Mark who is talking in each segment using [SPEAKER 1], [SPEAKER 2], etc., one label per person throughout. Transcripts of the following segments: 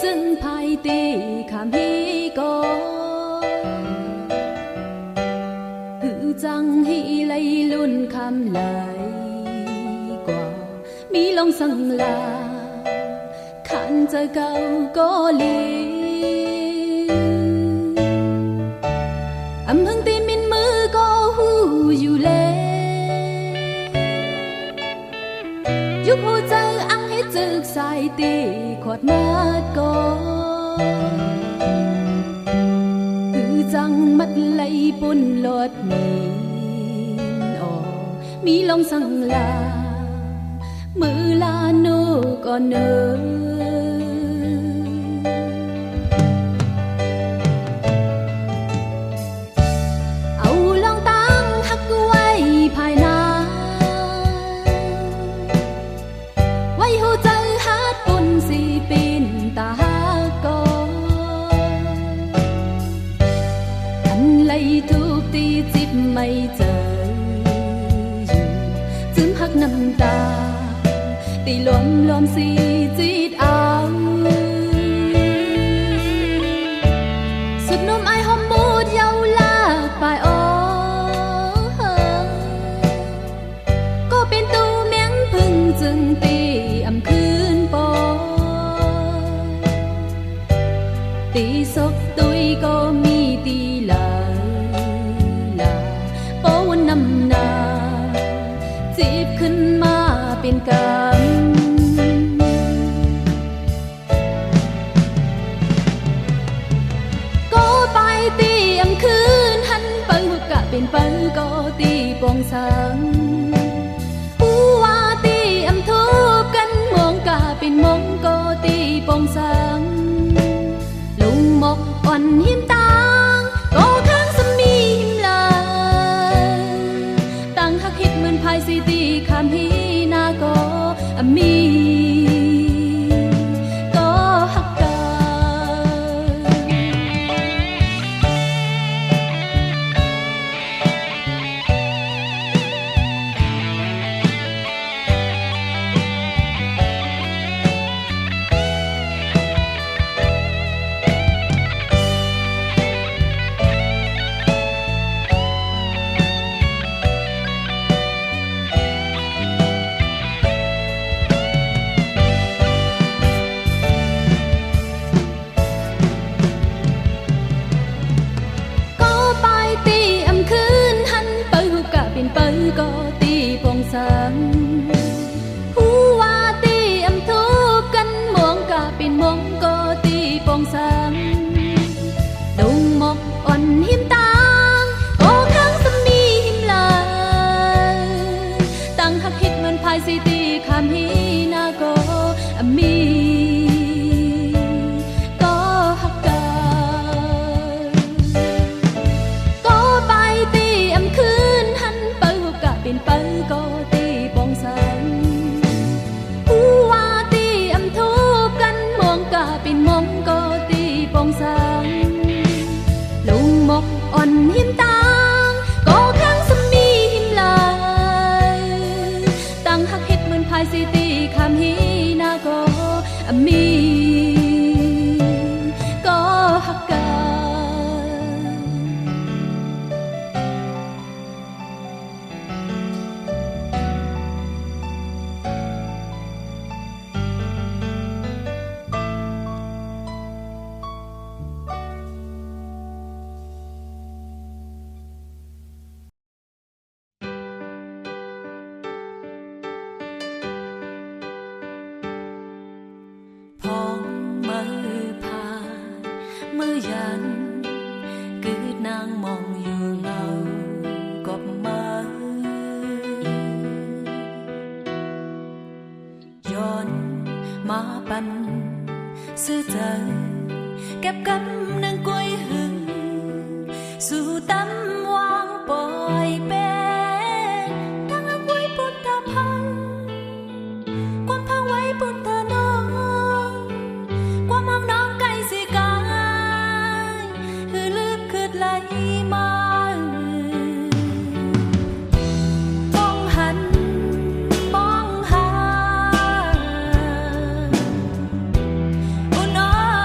[SPEAKER 1] 真歹地看迄个，雨藏起来轮看来挂，米龙生啦，看着高高里，âm hương tim min mưa có hu dù lệ, giúp hô chơi ăn hết rực sai tì khoát mắt có, cứ răng mắt lấy bồn lót mìn ồ mi long sang là mưa la nô còn nơ. Mây trời dưng hắc năm ta tì lom lom xì chít áo suốt nôm ai hôm mút dâu lạc bài ó có bên tu miếngพึ่ง dừng tì ẩm khươn bó tì sốc tôi có mi tì làนำนาจีบขึ้นมาเป็นกำก็ไปตีอำคืนหันเปิงกะเป็นเปิงก็ตีปองสังผู้ว่าตีอำทุบกันมองกะเป็นมองก็ตีปองสังลุงหมกอ่อนหิมตางก็ข้างสมีหิมลาหักหิดเหมือนพายสีตีคำฮีนาก็มีก็หักกันก็ตีปองสังผู้ว่าตีอำทุบกันมองกะเป็นมองก็ตีปองสังดงหมอกอ่อนหิมตางก็ข้างสมีหิมลาตั้งหักหิดเหมือนพายสีตีคำฮีนาก็มีก็หักกันก็ไปตีอำคืนหันเป็นเปิงก็ตีปองสังผู้ว่าตีอำทุบกันมองกะเป็นมองก็ตีปองสังลุงหมกอ่อนหิมตางก็ข้างสมีหิมลายตั้งหักเฮ็ดเหมือนพายสีตีคำฮีนาก็มีก็หักกันมือยันกึดนางมองอยู่เงากบมือย้อนมาปันซื้อเจอเก็บกำนางกล้วยหึงสู่ตั้มวางปล่อยเป็นตั้งเอาไว้ปุตตาพังความพังไว้ปุตตาน้องความห้องน้องไก่สิกาไหลมาป้องหันป้องหาอุ่นอ้อ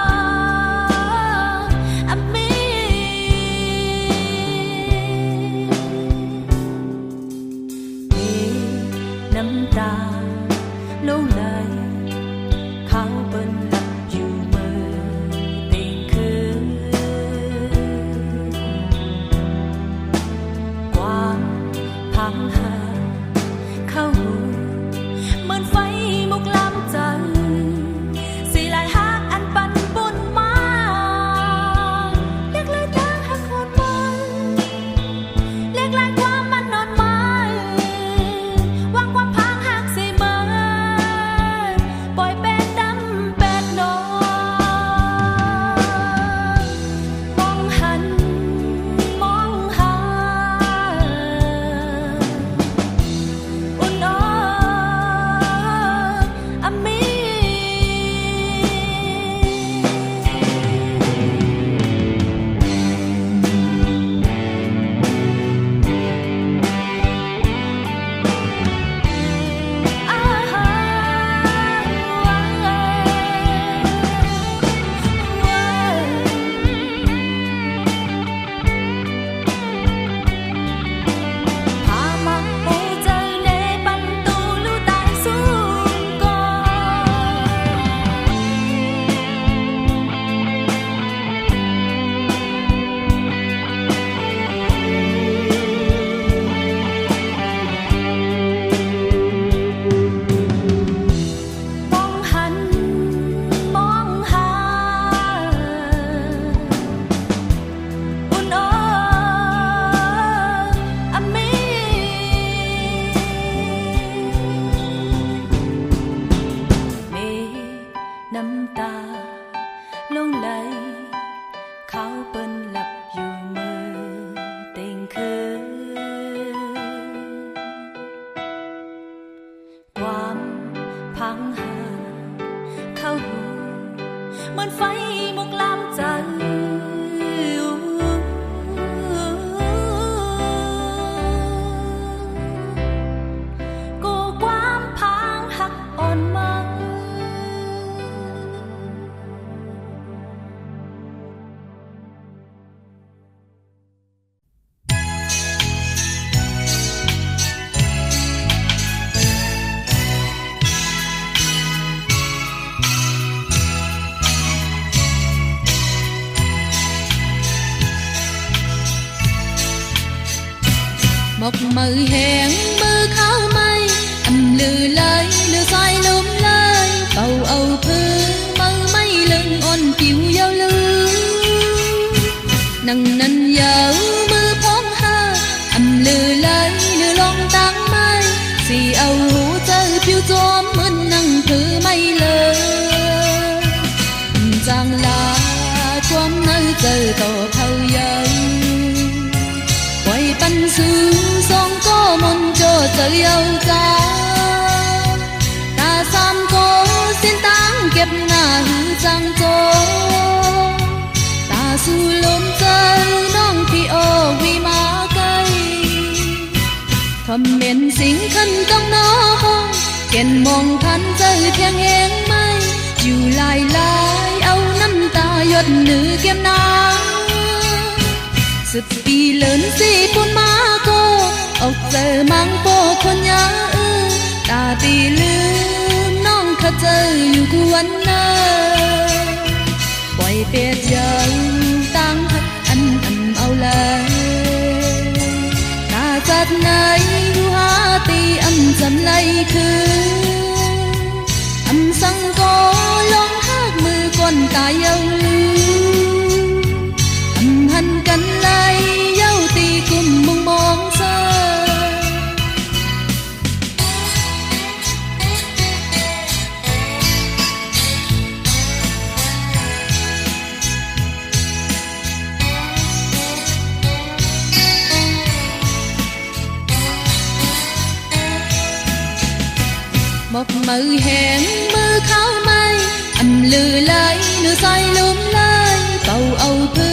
[SPEAKER 1] một mờ hẹn mơ kháo mây âm lư lời lư xoay lúm lời bầu âu thư mơ mây lưng ôn chiều giao lưu nâng nâng dấu mưa phong hơ âm lư lời lư lon táng mây xì âu hú tơ phiêu gió mơn nâng thư mây lơ giang la quam nơi giờ tổ thâu dây quay bắn sư song có môn cho giờ yêu ta ta sam có xin táng kẹp na hư giang tô ta su lốm tơ nong thì ô vì má cây thầm miền sinh khăn trong nó hông kèn mong than giờ thiêng hẹn mây chiều lại lại âu năm ta giọt nữ kem nắng sự pi lớn gì con má cô ốc giờ mang cô con nhớ ta tì lưm non khát giờ yêu cuốn nơ quay biệt giờ tăng thật ăn ẩm âu lời ta giật nơi yêu hoa tì âm dầm lây khứ âm sang có lông hát mưa con ta yêu âm hân cắn lấy dấu tì cùng mong mong xa một mờ hẹn mơ kháo mây âm lư lời lư xoay lúm lời bầu âu thư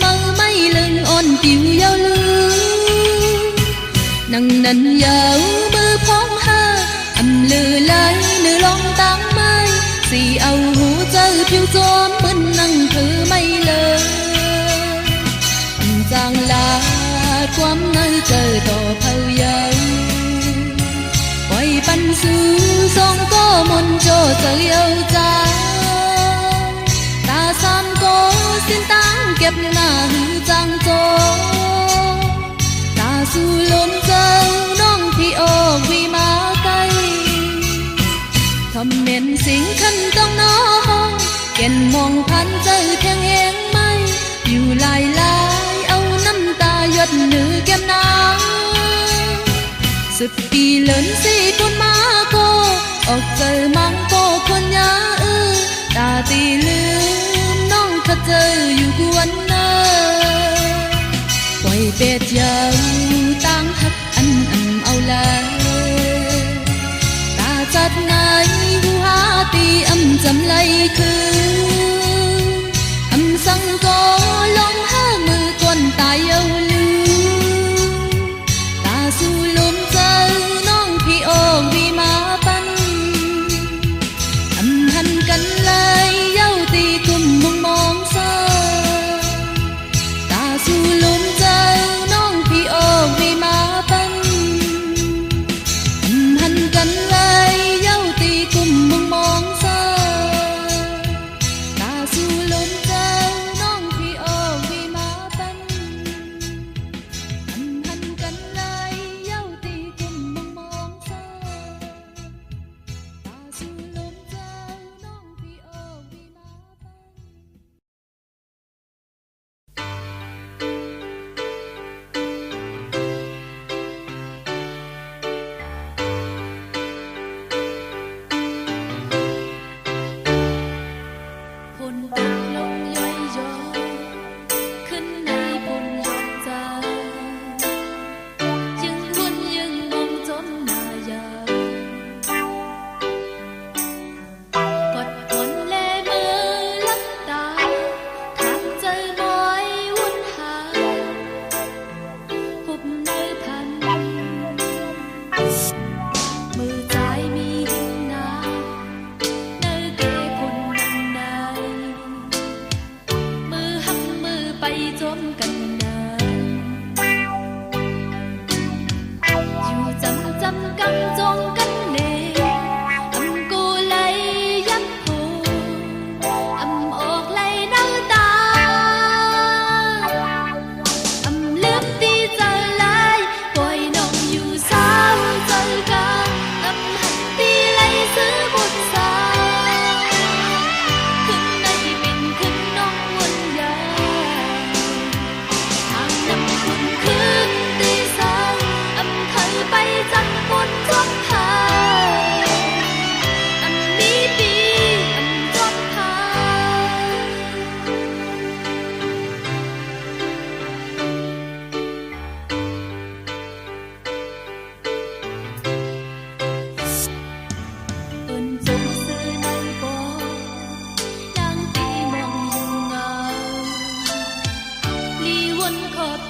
[SPEAKER 1] mơ mây lưng ôn chiều giao lưu nâng nâng dấu mưa phong hơ âm lư lời lư lon táng mây xì âu hú tơ phiêu gió mơn nâng thư mây lơ giang la quam nơi trời tổ thâu dây quay bắn sư song có môn cho giờ yêu ta ta sam có xin táng kẹp na hư giang tô ta su lốm dâu nong thì ô vì má cây thầm miền sinh khăn trong nó hông kèn mong than giờ thiêng hẹn mây yêu lại lại âu năm ta giọt nữ kem nắng sự pi lớn gì con má cô ốc giờ mang cô con nhớ ta tì lưm non khát giờ yêu cuốn nơ quay biệt giờ tăng hắt ăn ẩm âu la ta chặt nơi hu ha tì âm dầm lây khứ âm sang có lông ha mưa con ta yêu lưu ta su lốm tơ nong thì ô vì má bắn âm hân cắn lấy dấu tì cùng mong mong xa ta su lốm tơ nong thì ô vì má bắn âm hân cắn lấy dấu tì cùng mong mong xa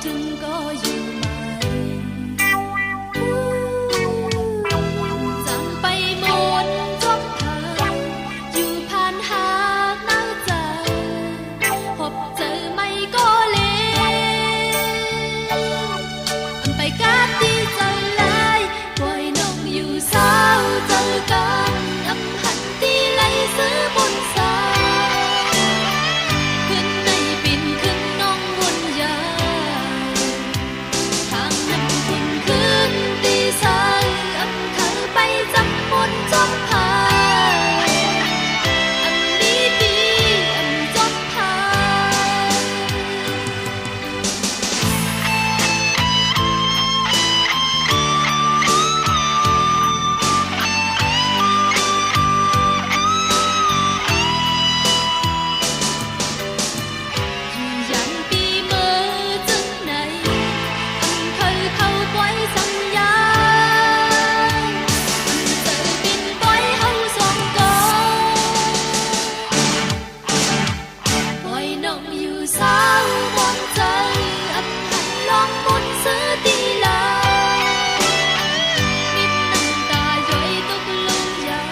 [SPEAKER 1] จุงก็อยู่ไหมจำไปหมดจบทางอยู่ผ่านหากน้าใจพบเจอไม่ก็เลไปกาที่เจอลายปล่อยน้องอยู่สาวเจอกันอำหันที่ไหลซื้อบนสาขึ้นในปิ่นขึ้นน้องวนยาทางนั้นคุณขึ้นตีสายอำเธอไปจำบนจบพายอันนี้ดีอำจบพายยันปีเมื่อจึงไหนอำเธอเข้าไว้สัญญาเจอบินไว้เฮาสองกอปล่อยน้องอยู่สาวมองใจอำหันลองบนซื้อตีลามิดน้ำตาย้อยตกลงยา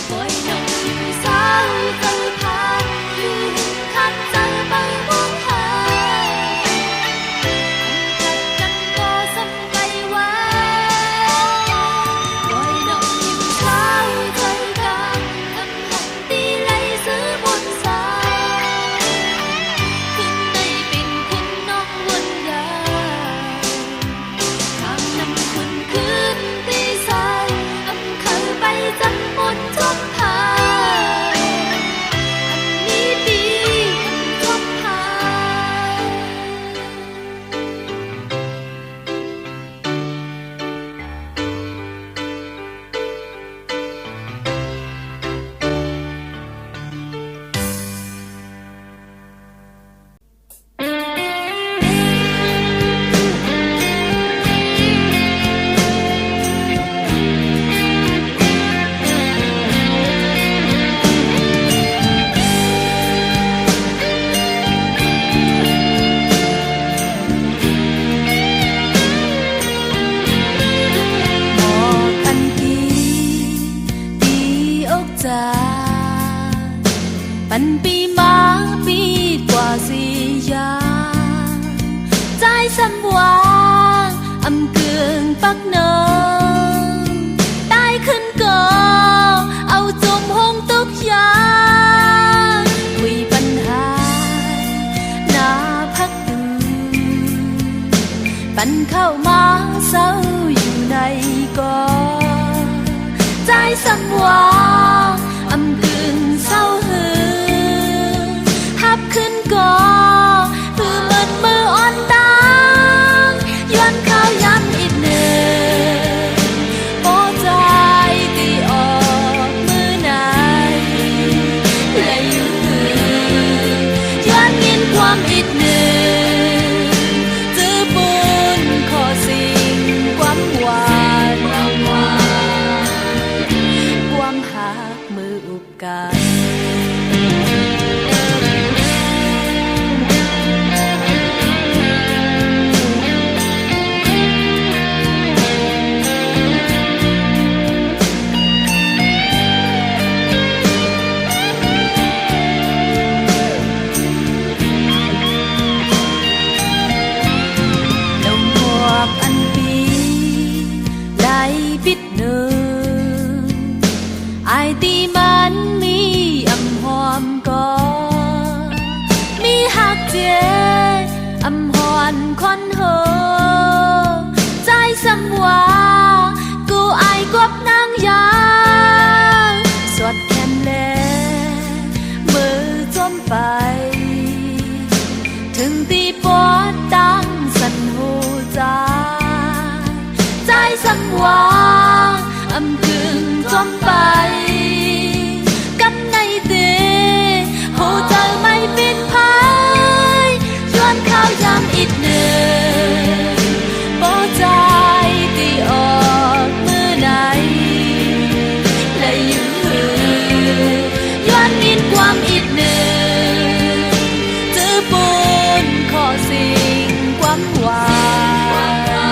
[SPEAKER 1] ปล่อยน้องอยู่สาวเจอผ่านอยู่ข้างใจไปมองหาขัดกันก็สำไกลไว้ปล่อยน้องอยู่สาวเจอกันอำหันตีไหลซื้อบนสาขึ้นในเป็นคุณน้องวนยาทางนำคุณขึ้นตีสายอำเธอไปจำบนจบพายอันนี้ดีจบพายหมอกอันดีดีอกจาปันปีมาปีกว่าสี่ยางใจสำวางอำเกืองปักเนิงตายขึ้นก่อเอาจมห้องตกยางคุยปัญหาหน้าพักตื่นปันเข้ามาเศร้าอยู่ในกอใจสำวางอำกึ่งเศร้าหือหับขึ้นก่อคือมันมืออ่อนตางย้อนข้าวย้ำอีกหนึ่งโอ้ใจตีออกมือไหนและอยู่ย้อนยินความอีกหนึ่งจื้อบุญขอสิ่งความหวานความหักมืออุบกัน ความอีกหนึ่งจื้อปูนขอสิ ความหวาน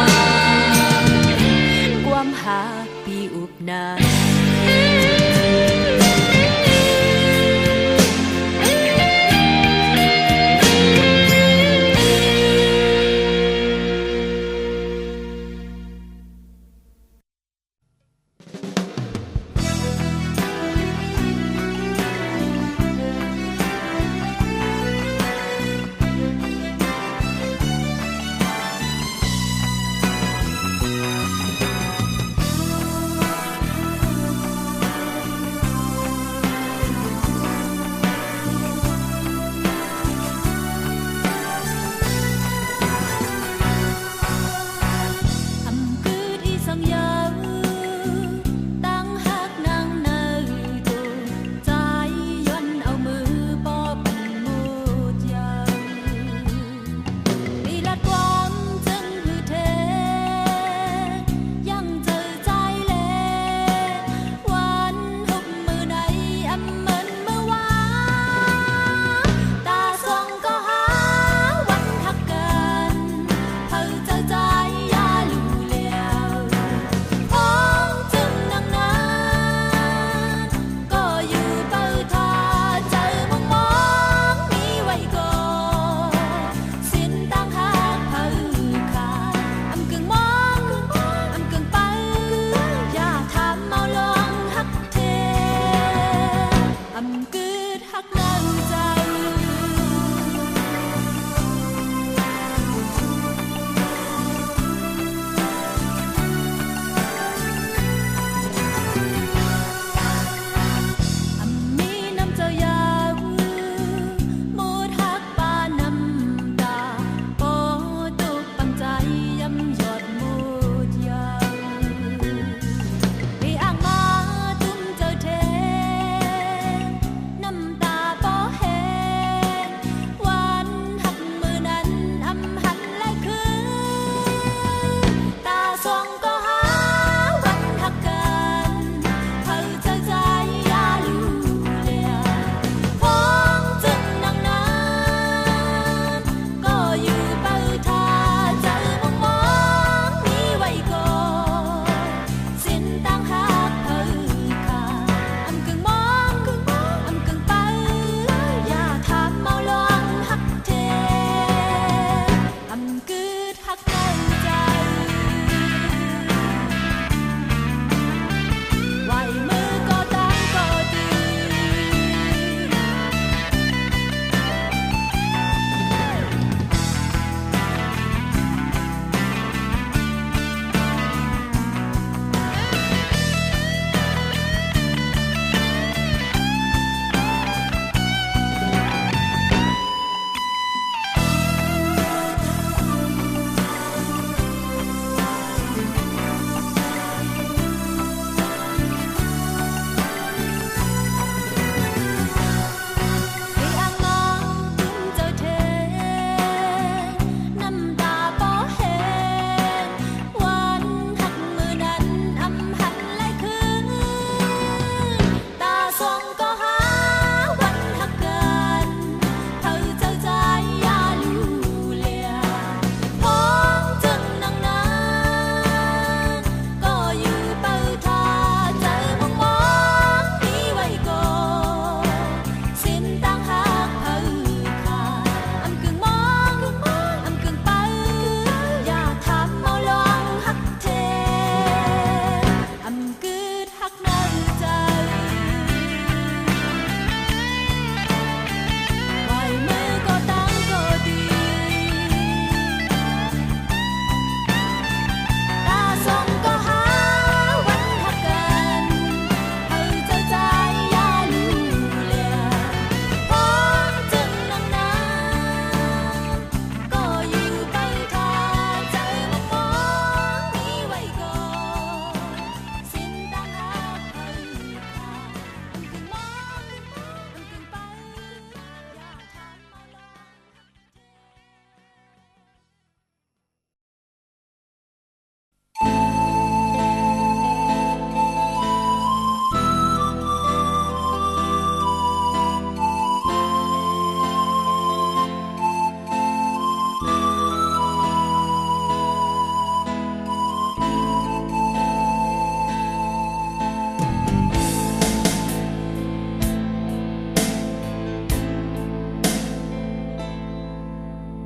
[SPEAKER 1] ความหาปีอุบนาน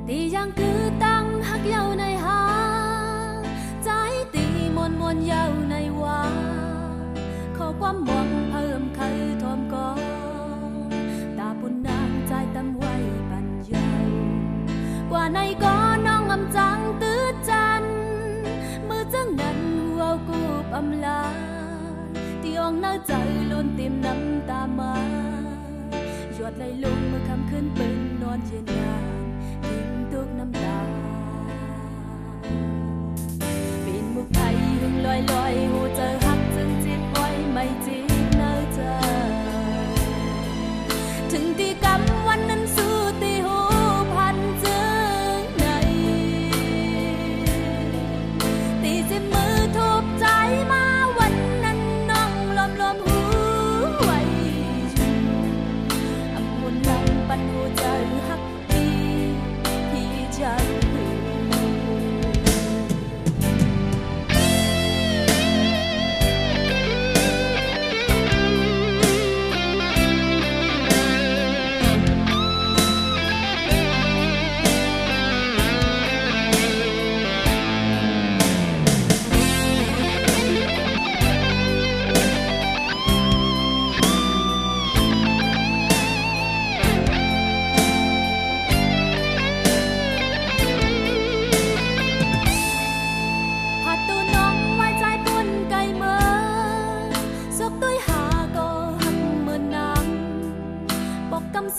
[SPEAKER 1] ตียังคือตั้งหักเย้าในหาใจตีมวนมวนเย้าในว่าขอความหวังเพิ่มคือทอมกอตาปุ่นนางใจตำไว้ปัญญากว่าในก็น้องอำจังตื้อจันมือจังนั้นหัวกูบอำลาที่อ่องหน้าใจล้นเต็มน้ำตามาหยดไหลลงเมื่อคำขึ้นเป็นนอนเย็นยามทิ้งตุกน้ำตาเป็นมุกไทยหึงลอยลอยหูเจอหักจึงจิตไว้ไม่จีบเนื้อใจถึงที่กำวันนั้นสู้ตีหูพันจึงในตีเจ็บมือทุบใจมาวันนั้นน้องลมหูไว้อำมุนลำปันหูใจหักที่ใจ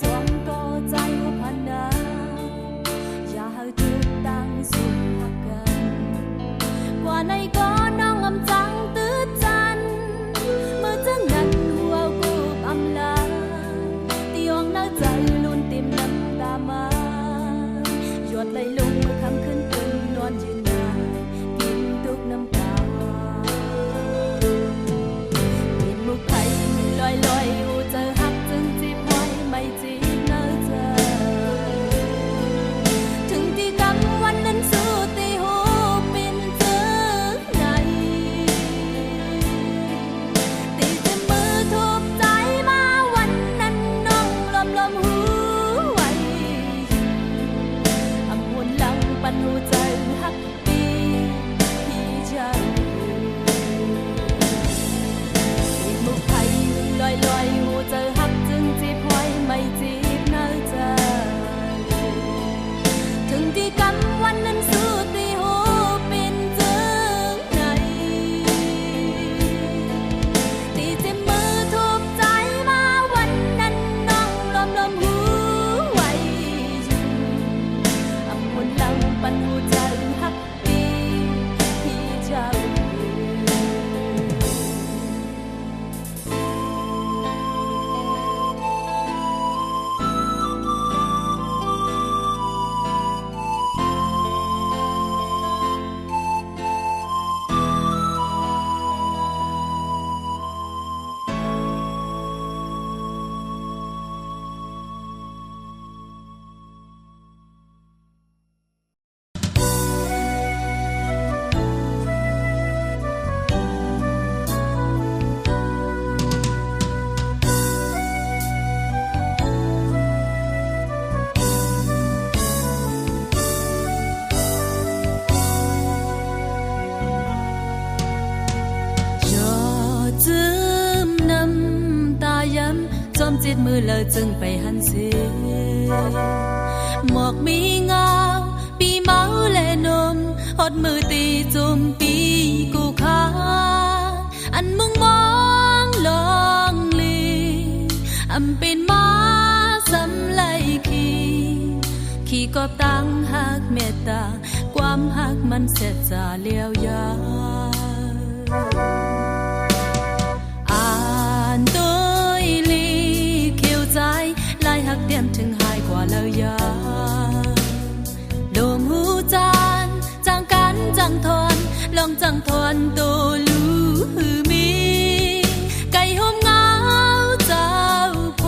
[SPEAKER 1] สวมก็ใจว่าพันนาอย่าให้ทุกตั้งสุดหักกันกว่าในก็น้องอำจังตื้อจันเมื่อจังนั้นหัวกูอำลาตีอ่องหน้าใจลุ้นเต็มน้ำตามาหยดไหลลงเมื่อคำขึ้นเป็นนอนยืนนานกินทุกน้ำตาเป็นมุกไทยลอยลอยหูเจอหักจึงจีบไว้ไม่จีบเนื้อใจถึงที่กำวันนั้นสู้ตีหูเป็นจึงในตีเจ็บมือทุบใจมาวันนั้นน้องลมหูไว้อำมวนลังปันหูใจหักที่ใจเป็นมุกไทยลอยลอยหูเจอหักจึงจีบไว้ไม่จีบเนื้อใจถึงที่กำวันนั้นสู้ตีหูเป็นจึงในตีเจ็บมือทุบใจมาวันนั้นน้องลมหูไว้อำมวนลังปันหูใจหักที่เจ้าจอมจิตมือเลยจึงไปหันเสียหมอกมีเงาปีเมาและนมหดมือตีจุมปีกูขาอันมุ่งมองลองลีอำเป็นมาสำไลขี่กอบตั้งหักเมตตาความหักมันเสร็จจะเลี้ยวยาเตรียมถึงหายกว่าแล้วยาโดมหูจานจังกันจังทอนลองจังทอนโตลูหือมีไก่หอมเงาเจ้าโพ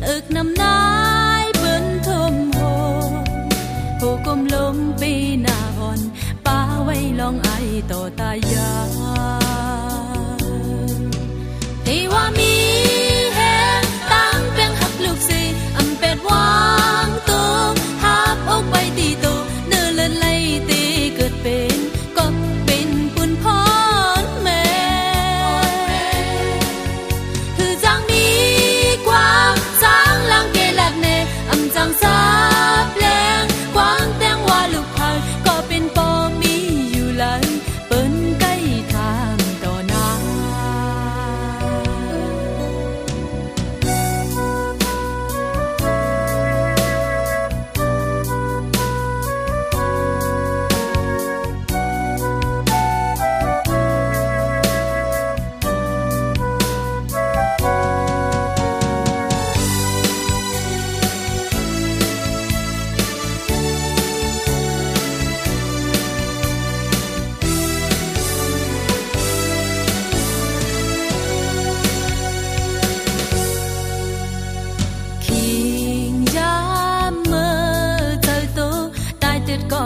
[SPEAKER 1] อึกน้ำนายเบิ้นทมโหโหกลมลมปีหน้าอ่อนป้าไว้ลองไอต่อตายาที่ว่ามีวางตัวหา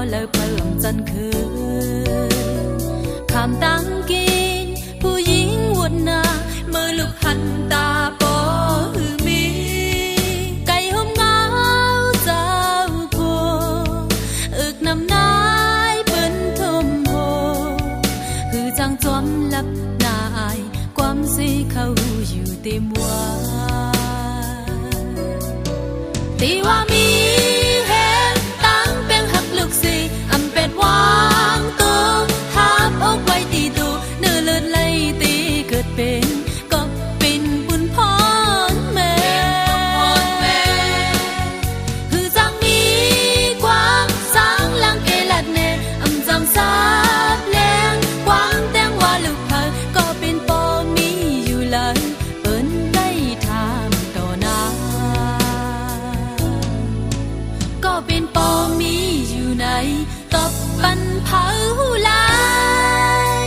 [SPEAKER 1] lời phượng dân khứ khám tăng kínผู้หญิงวนนาเมื่อลูกหันตาปอหือมีไก่ห่มเงาเจ้าผัวอึกน้ำนายเปิ้นทมโหคือจังจอมลับนายความสิเขาอยู่เต็มว่าตีว่ามีเห็นตั้งเป็นหักลูกสิอำเป็ดวางตัวหับอกไว้ตีตัวเนื้อเลือดไหลตีเกิดเป็นก็เป็นบุญพรแม่คือจังมีกว้างสร้างลังเกลัดเนอำจำซาบแรงกว้างแต่งว่าลูกเธอก็เป็นปอมีอยู่เลยเปิ้นได้ทำต่อหน้าก็เป็นปอมีอยู่ในตบปันเผาลาย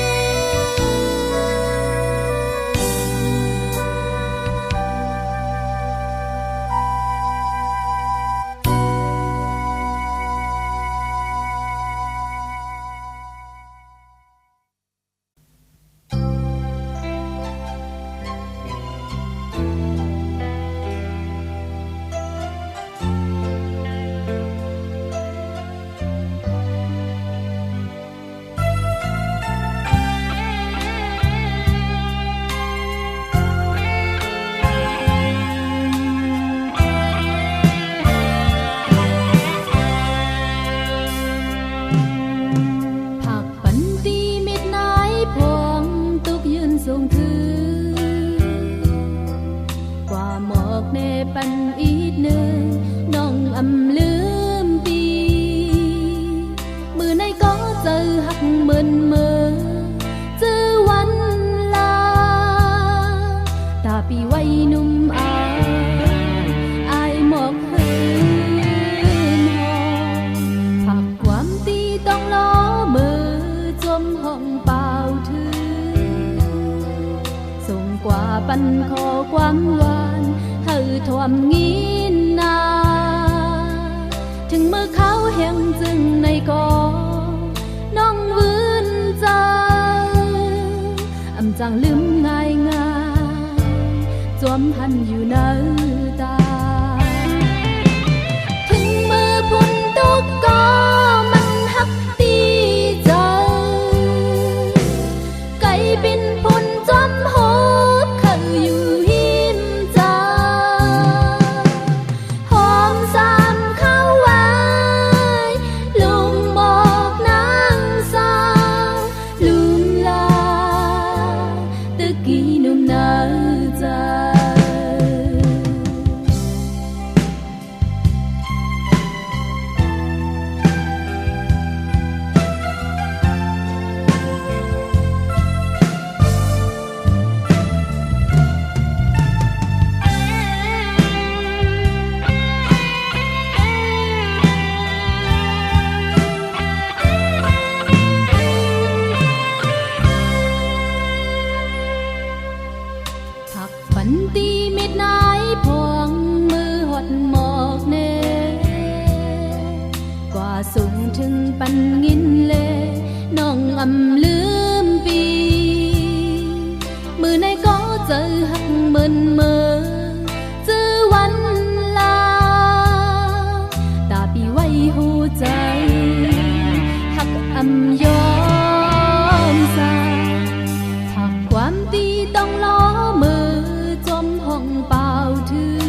[SPEAKER 1] ปันอีกเนื้อน้องอำลืมปีมือในก็เจอหักเหมือนเมื่อเจอวันลาตาปีไว้นุ่มอายหมอกหืนหอผักความตีต้องล้อมือจมห้องเปล่าถือส่งกว่าปันขอความหวานท่วมงินนาถึงเมื่อเขาแห่งจึงในกอน้องวืนใจอำจังลืมง่ายจวมหันอยู่ในตาถึงเมื่อพุ่นตกก็มันหักตีใจไก่บินพุ่นจวมหอบเขาอยู่ปันงินเลน้องอำลืมปีมือในก็เจอหักเหมือนเมื่อเจอวันลาตาปีไว้หูใจหักอำยอมสาหักความตีต้องล้อมือจมห้องเปล่าถือ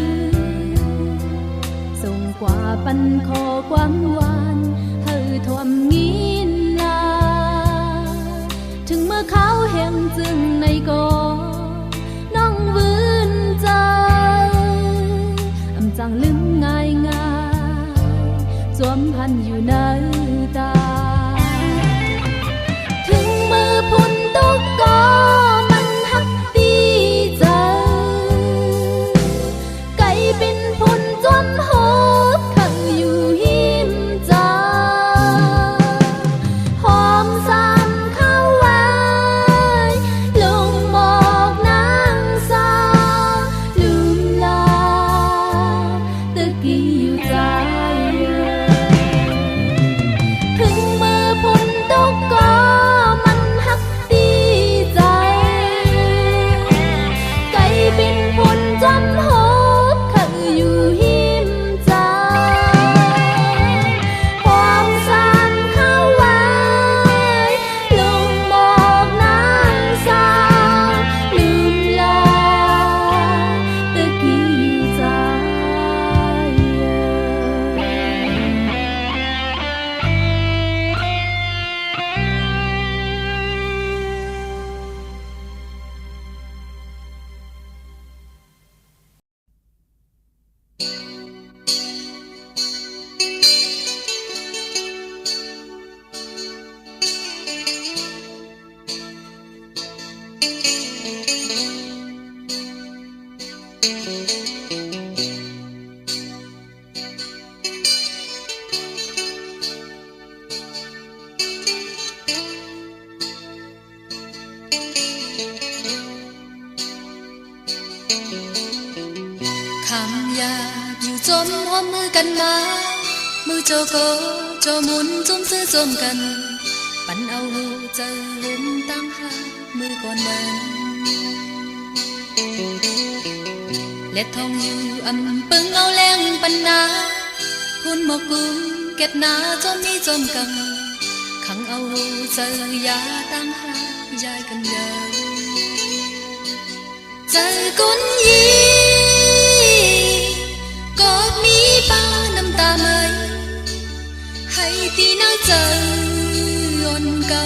[SPEAKER 1] ส่งกว่าปันขอความหวานท่วมงินลาถึงเมื่อเขาแห่งจึงในกอน้องวืนใจอำจังลืมง่ายจวมพันอยู่ในตาถึงเมื่อพุ่นตกก็มันหักตีใจไก่บินพุ่นจวมหอบเขาอยู่หิมใจ มมือกันมามือโจโกโจหมุนจุ่มซื้อจมกันปันเอาหูเจอหุ่นตั้งหามือก่อนมันเล็ดทองอยู่อำปึงเอาแรงปันนาหุ่นหมกกุ้งเก็ดนาจมมีจมกังขังเอาหูเจอยาตั้งหายายกันยาวเจอกุนยีกอดมีป้าน้ำตาไหมให้ตีน่าเจออนเก่า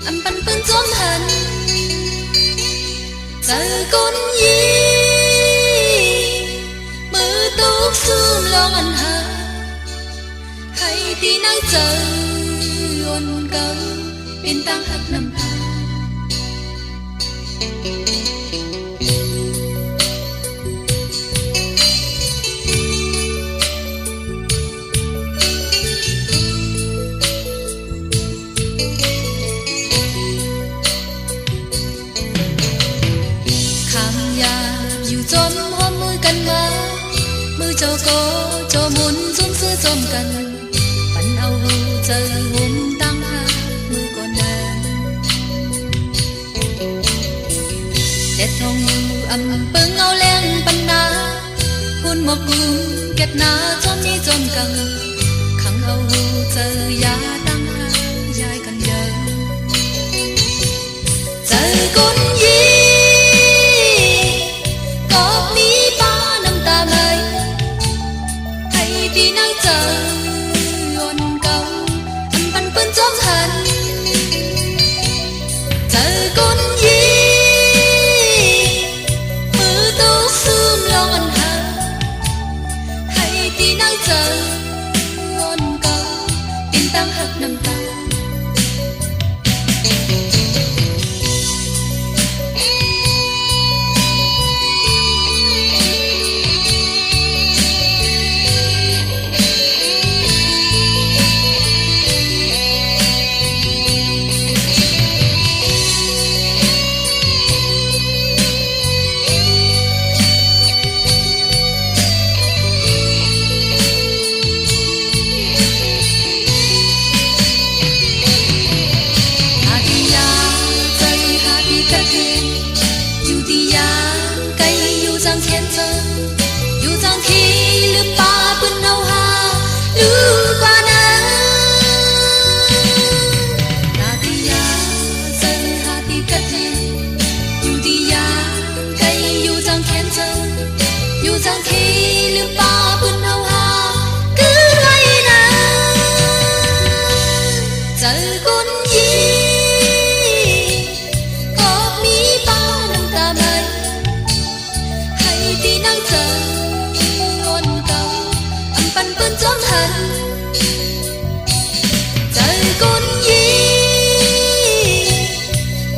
[SPEAKER 1] อำปันปืนจมหันเจอกุนยีมือตุกซูมลองอันหาให้ตีน่าเจออนเก่าเป็นตั้งหักน้ำตาจมหอมมือกันมามือโจโกโจหมุนจุ่มซื้อจมกันปันเอาหูเจอหุ่นตั้งหามือก่อนนั้นเด็ดทองอยู่อำปึงเอาแรงปันนาหุ่นหมกกุ้งเก็บนาจมนี้จมกังขังเอาหูเจอยาตั้งหายายกันเยอะเจอกุนยีตีนั่งเจออนเก่าอันปันปืนจมหันเจอกุนยีมือตุกซูมลองอันหาให้ตีนั่งเจออนเก่าเป็นตั้งหักน้ำตาจังทีลืมป้าปืนเอาหาคือให้นะเจอกุนยีก็มีป้าน้ำตาไหมให้ตีนั่งเจออนเก่าอำปันปืนจมหันเจอกุนยี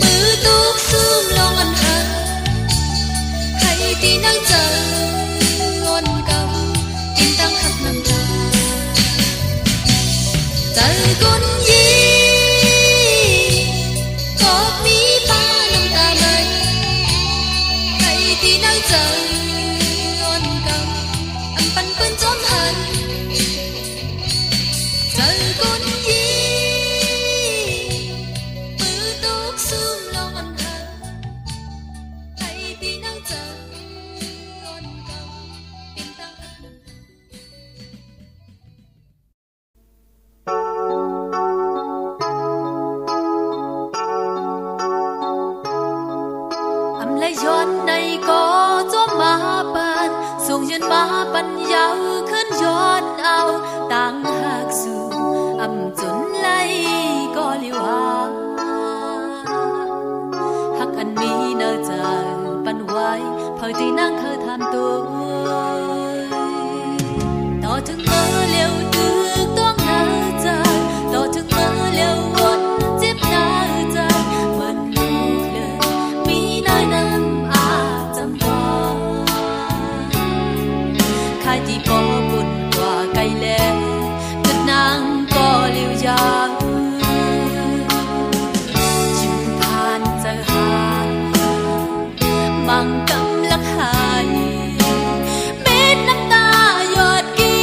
[SPEAKER 1] มือตุกซูมลองอันหาให้ตีนั่งเจอตั้งหักน้ำตาเจอกุนยีก็มีป้าน้ำตาไหมให้ที่นั่งเจออนเก่าอำปันปืนจมหันเจอกุนยีมือตุกซูมลองอันหาให้ที่นั่งเจออนเก่าเป็นตั้งหักน้ำตาย้อนในก็จมมาปันส่งยืนมาปัญญาขึ้นย้อนเอาต่างหากสู่อำจนไล่ก็ลิวาหักอันมีเนอใจปันไว้เผยที่นั่งเคยทำตัวต่อถึงเมื่อเลี้ยวตึกต้องหาใจต่อถึงเมื่อเลี้ยววนเจ็บหน้าใจเหมือนลูกเลยมีน้อยน้ำอาจำพอใครที่พอบุญกว่าไกลแล้วก็นั่งก็เลี้ยวยาวชิมผ่านจะหาบางกำลังหายเม็ดน้ำตาหยดกิ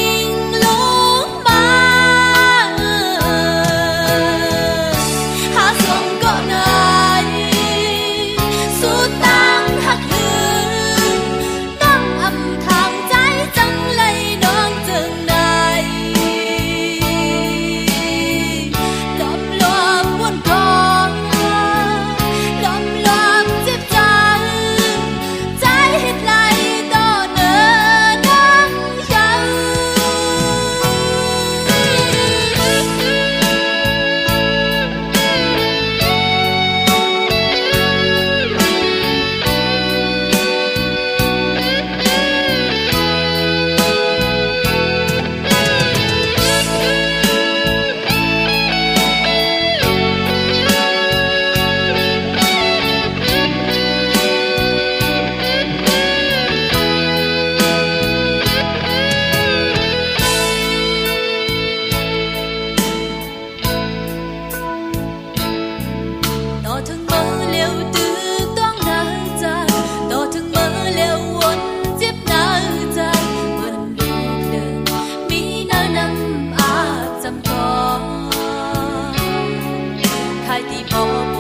[SPEAKER 2] พอ